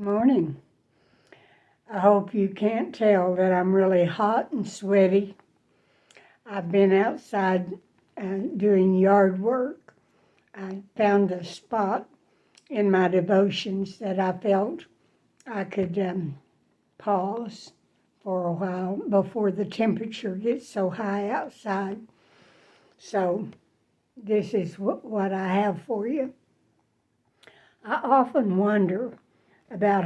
Morning. I hope you can't tell that I'm really hot and sweaty. I've been outside doing yard work. I found a spot in my devotions that I felt I could pause for a while before the temperature gets so high outside. So this is what I have for you. I often wonder about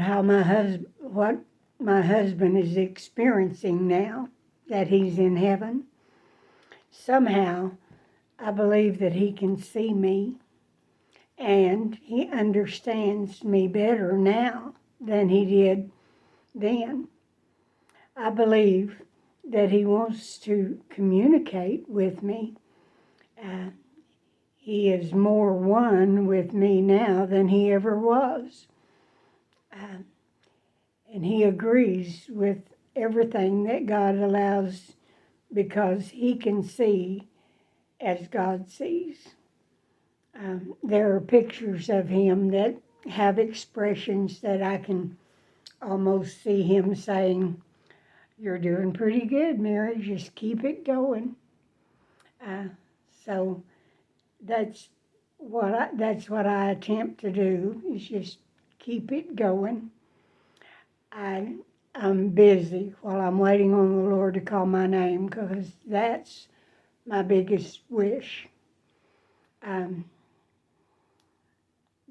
what my husband is experiencing now that he's in heaven. Somehow, I believe that he can see me and he understands me better now than he did then. I believe that he wants to communicate with me. He is more one with me now than he ever was. And he agrees with everything that God allows because he can see as God sees. There are pictures of him that have expressions that I can almost see him saying, "You're doing pretty good, Mary, just keep it going." So that's what I attempt to do, is just keep it going. I'm busy while I'm waiting on the Lord to call my name, because that's my biggest wish.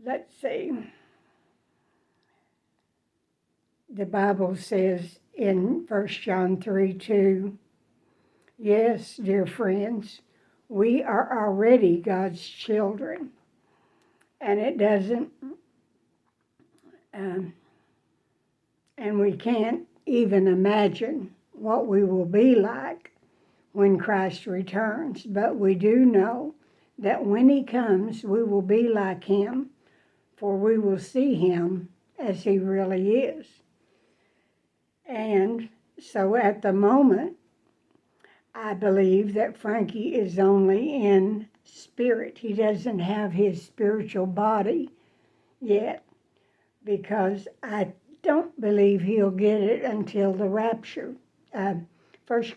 Let's see. The Bible says in 1 John 3:2, yes, dear friends, we are already God's children. And it doesn't, and we can't even imagine what we will be like when Christ returns. But we do know that when he comes, we will be like him, for we will see him as he really is. And so at the moment, I believe that Frankie is only in spirit. He doesn't have his spiritual body yet, because I don't believe he'll get it until the rapture. 1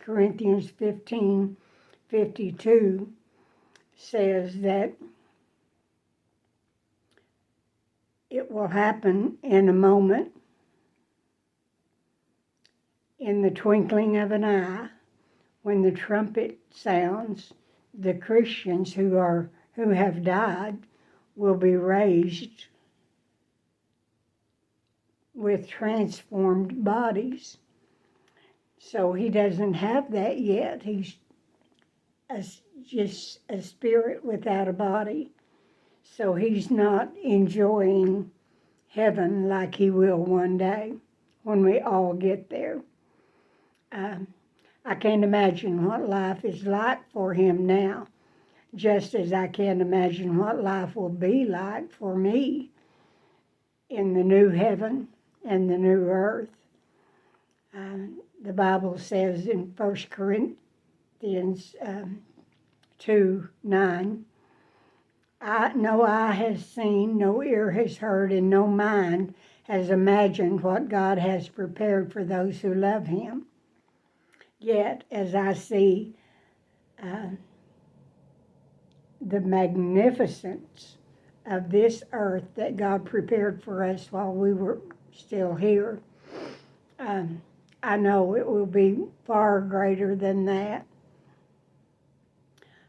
Corinthians 15:52 says that it will happen in a moment, in the twinkling of an eye. When the trumpet sounds, the Christians who have died will be raised with transformed bodies. So he doesn't have that yet. He's just a spirit without a body. So he's not enjoying heaven like he will one day when we all get there. I can't imagine what life is like for him now, just as I can't imagine what life will be like for me in the new heaven and the new earth. The Bible says in 1 Corinthians 2:9, no eye has seen, no ear has heard, and no mind has imagined what God has prepared for those who love him. Yet, as I see the magnificence of this earth that God prepared for us while we were still here, I know it will be far greater than that.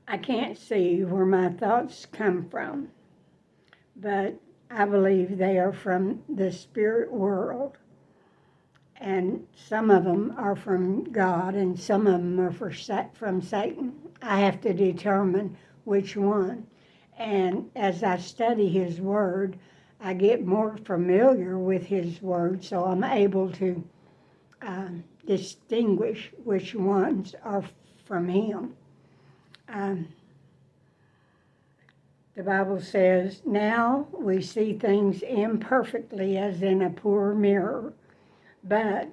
I can't see where my thoughts come from, but I believe they are from the spirit world. And some of them are from God, and some of them are from Satan. I have to determine which one. And as I study his word, I get more familiar with his word, so I'm able to distinguish which ones are from him. The Bible says, now we see things imperfectly as in a poor mirror, but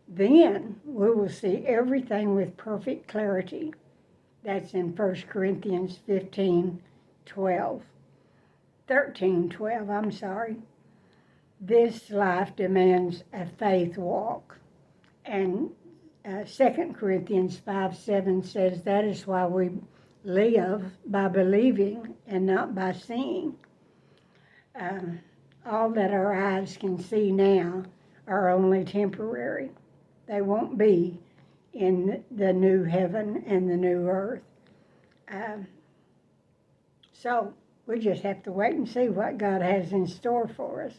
then we will see everything with perfect clarity. That's in 1 Corinthians 13:12. this life demands a faith walk. And 2 Corinthians 5:7 says that is why we live by believing and not by seeing. All that our eyes can see now are only temporary. They won't be in the new heaven and the new earth. So we just have to wait and see what God has in store for us.